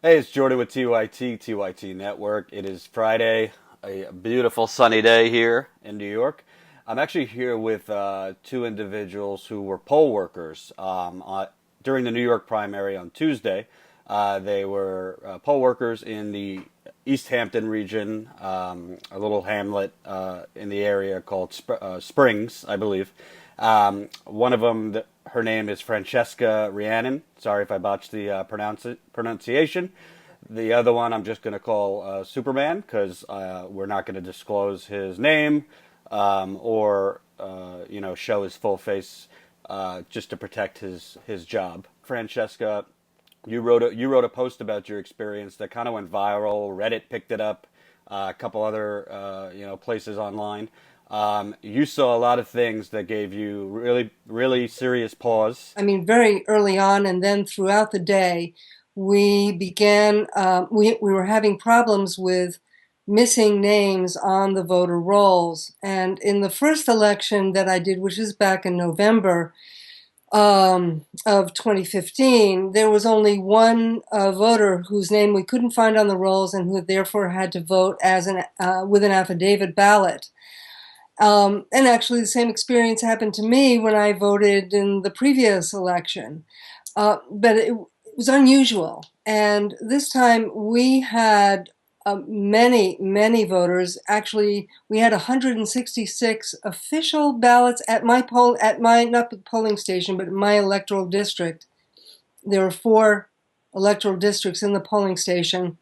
Hey, it's Jordan with TYT Network. It is Friday, a beautiful sunny day here in New York. I'm actually here with two individuals who were poll workers during the New York primary on Tuesday. They were poll workers in the East Hampton region, a little hamlet in the area called Springs, I believe. One of them, her name is Francesca Rheannon. Sorry if I botched the pronunciation. The other one I'm just going to call Superman because we're not going to disclose his name or show his full face just to protect his job. Francesca, you wrote a post about your experience that kind of went viral. Reddit picked it up, a couple other places online. You saw a lot of things that gave you really, really serious pause. I mean, very early on, and then throughout the day, we began, we were having problems with missing names on the voter rolls. And in the first election that I did, which is back in November of 2015, there was only one voter whose name we couldn't find on the rolls and who therefore had to vote as with an affidavit ballot. And actually, the same experience happened to me when I voted in the previous election. But it was unusual. And this time we had many voters. Actually, we had 166 official ballots at not the polling station, but my electoral district. There were four electoral districts in the polling station.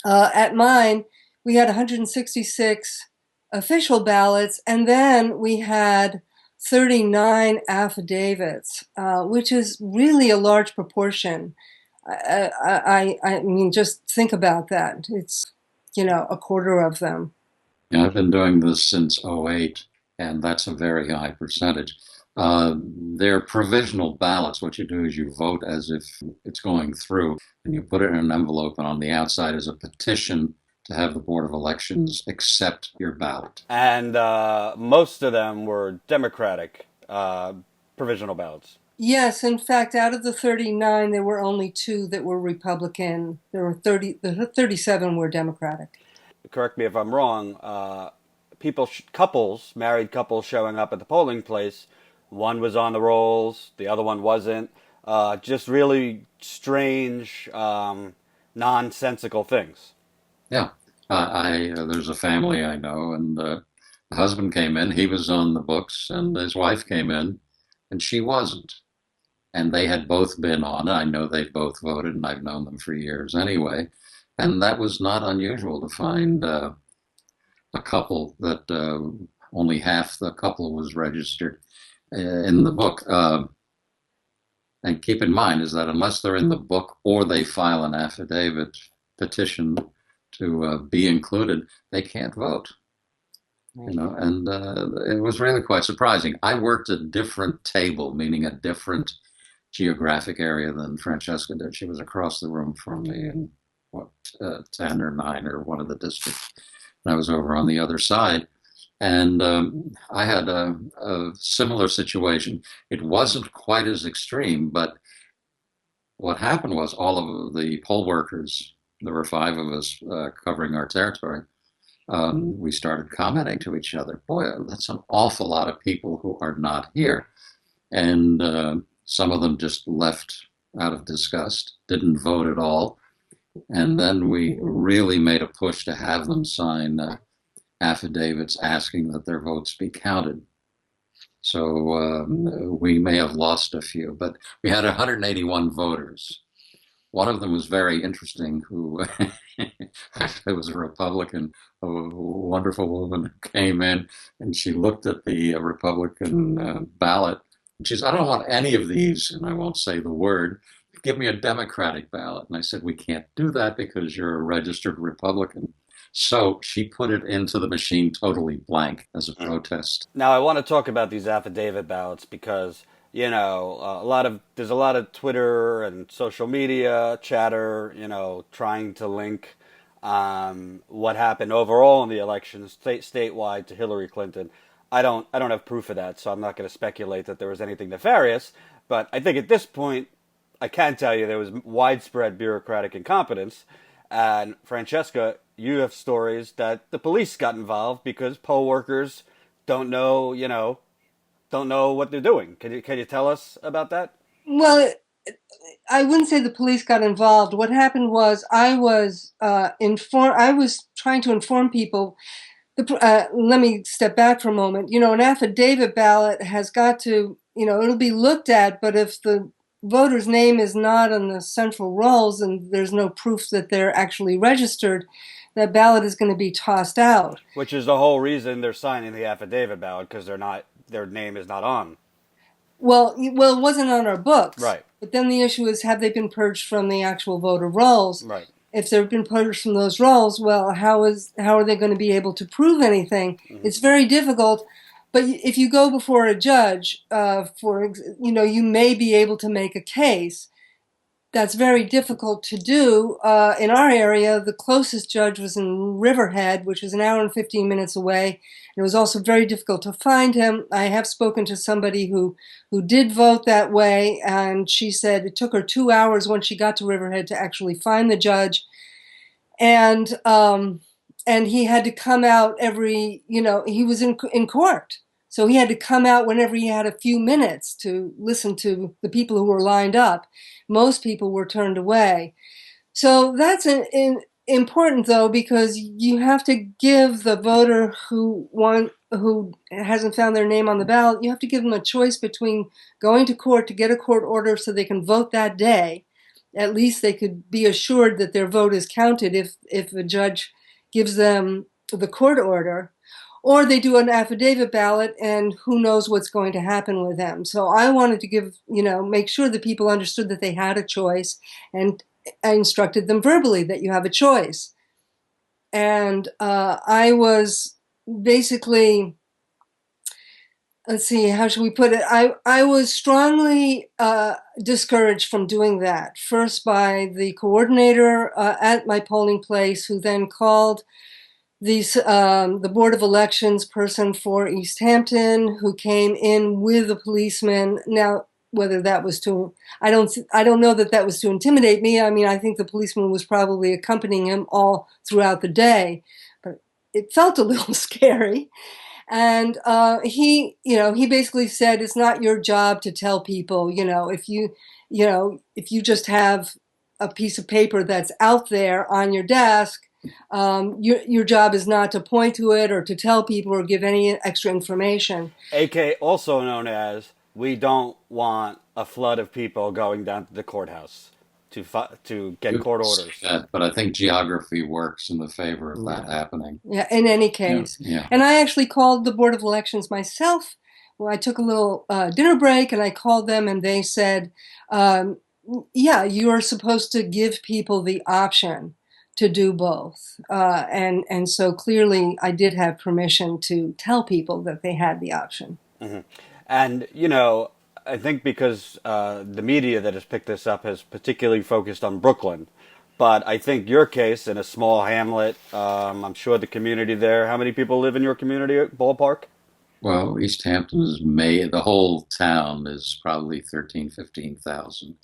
At mine, we had 166 official ballots, and then we had 39 affidavits, which is really a large proportion. I mean, just think about that. It's, a quarter of them. Yeah, I've been doing this since '08, and that's a very high percentage. They're provisional ballots. What you do is you vote as if it's going through, and you put it in an envelope, and on the outside is a petition to have the Board of Elections accept your ballot. And most of them were Democratic provisional ballots. Yes, in fact, out of the 39, there were only two that were Republican. The 37 were Democratic. Correct me if I'm wrong. Couples, married couples showing up at the polling place. One was on the rolls, the other one wasn't. Just really strange, nonsensical things. Yeah, there's a family I know, and the husband came in. He was on the books, and his wife came in, and she wasn't. And they had both been on it. I know they both voted, and I've known them for years anyway. And that was not unusual to find a couple that only half the couple was registered in the book. And keep in mind is that unless they're in the book or they file an affidavit petition to be included, they can't vote. And it was really quite surprising. I worked a different table, meaning a different geographic area than Francesca did. She was across the room from me in 10 or 9 or one of the districts. And I was over on the other side. And I had a similar situation. It wasn't quite as extreme, but what happened was all of the poll workers, there were 5 of us covering our territory, we started commenting to each other, boy, that's an awful lot of people who are not here. And some of them just left out of disgust, didn't vote at all. And then we really made a push to have them sign affidavits asking that their votes be counted. So we may have lost a few, but we had 181 voters. One of them was very interesting, who it was a Republican, a wonderful woman who came in, and she looked at the Republican ballot. And she said, I don't want any of these, and I won't say the word. Give me a Democratic ballot. And I said, we can't do that because you're a registered Republican. So she put it into the machine totally blank as a protest. Now, I want to talk about these affidavit ballots because there's a lot of Twitter and social media chatter, trying to link what happened overall in the election statewide to Hillary Clinton. I don't have proof of that, so I'm not going to speculate that there was anything nefarious. But I think at this point, I can tell you there was widespread bureaucratic incompetence. And Francesca, you have stories that the police got involved because poll workers don't know, don't know what they're doing. Can you tell us about that? Well, I wouldn't say the police got involved. What happened was I was I was trying to inform people. Let me step back for a moment. An affidavit ballot has got to, it'll be looked at, but if the voter's name is not on the central rolls and there's no proof that they're actually registered, that ballot is going to be tossed out. Which is the whole reason they're signing the affidavit ballot because their name is not on. Well, it wasn't on our books. Right. But then the issue is, have they been purged from the actual voter rolls? Right. If they've been purged from those rolls, well, how are they going to be able to prove anything? Mm-hmm. It's very difficult. But if you go before a judge, you may be able to make a case. That's very difficult to do. In our area, the closest judge was in Riverhead, which is an hour and 15 minutes away. It was also very difficult to find him. I have spoken to somebody who did vote that way, and she said it took her 2 hours when she got to Riverhead to actually find the judge. And he had to come out he was in court. So he had to come out whenever he had a few minutes to listen to the people who were lined up. Most people were turned away. So that's important, though, because you have to give the voter who hasn't found their name on the ballot, you have to give them a choice between going to court to get a court order so they can vote that day. At least they could be assured that their vote is counted if a judge gives them the court order. Or they do an affidavit ballot, and who knows what's going to happen with them. So I wanted to make sure that people understood that they had a choice, and I instructed them verbally that you have a choice. And I was basically, let's see, how should we put it? I was strongly discouraged from doing that. First by the coordinator at my polling place, who then called the Board of Elections person for East Hampton, who came in with a policeman. Now, whether that was I don't know that was to intimidate me. I mean, I think the policeman was probably accompanying him all throughout the day, but it felt a little scary. And he basically said, it's not your job to tell people, if you just have a piece of paper that's out there on your desk, your job is not to point to it or to tell people or give any extra information. AK, also known as, we don't want a flood of people going down to the courthouse to get court orders. But I think geography works in the favor of that happening. Yeah, in any case. Yeah. And I actually called the Board of Elections myself. Well, I took a little dinner break and I called them, and they said, yeah, you are supposed to give people the option to do both. And so clearly I did have permission to tell people that they had the option. Mm-hmm. And, I think because the media that has picked this up has particularly focused on Brooklyn. But I think your case in a small hamlet, I'm sure the community there, how many people live in your community, ballpark? Well, East Hampton is the whole town is probably 13,000, 15,000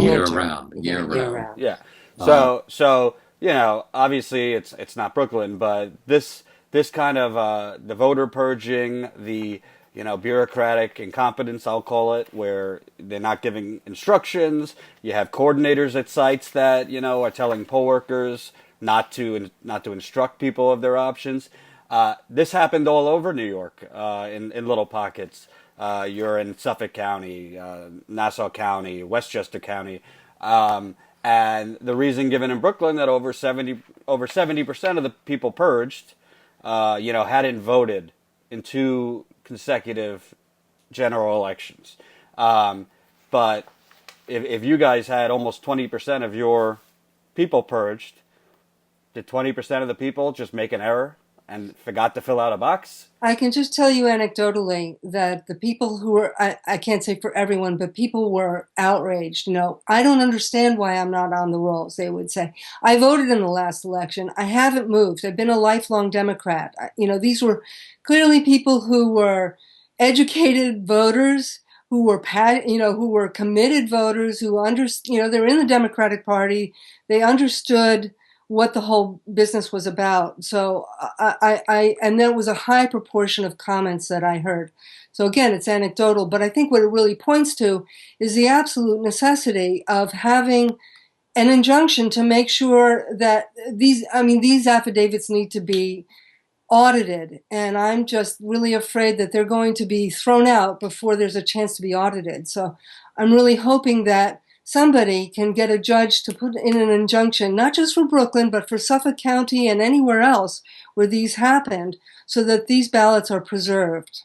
year round. Yeah. So obviously it's not Brooklyn, but this kind of the voter purging, the bureaucratic incompetence, I'll call it, where they're not giving instructions. You have coordinators at sites that are telling poll workers not to instruct people of their options. This happened all over New York in little pockets. You're in Suffolk County, Nassau County, Westchester County. And the reason given in Brooklyn that over 70% of the people purged, hadn't voted in 2 consecutive general elections. But if you guys had almost 20% of your people purged, did 20% of the people just make an error and forgot to fill out a box? I can just tell you anecdotally that the people who were, I can't say for everyone, but people were outraged. I don't understand why I'm not on the rolls, they would say. I voted in the last election. I haven't moved. I've been a lifelong Democrat. These were clearly people who were educated voters who were who were committed voters, they're in the Democratic Party. They understood what the whole business was about. So and there was a high proportion of comments that I heard. So again, it's anecdotal, but I think what it really points to is the absolute necessity of having an injunction to make sure that these affidavits need to be audited. And I'm just really afraid that they're going to be thrown out before there's a chance to be audited. So I'm really hoping that somebody can get a judge to put in an injunction, not just for Brooklyn, but for Suffolk County and anywhere else where these happened, so that these ballots are preserved.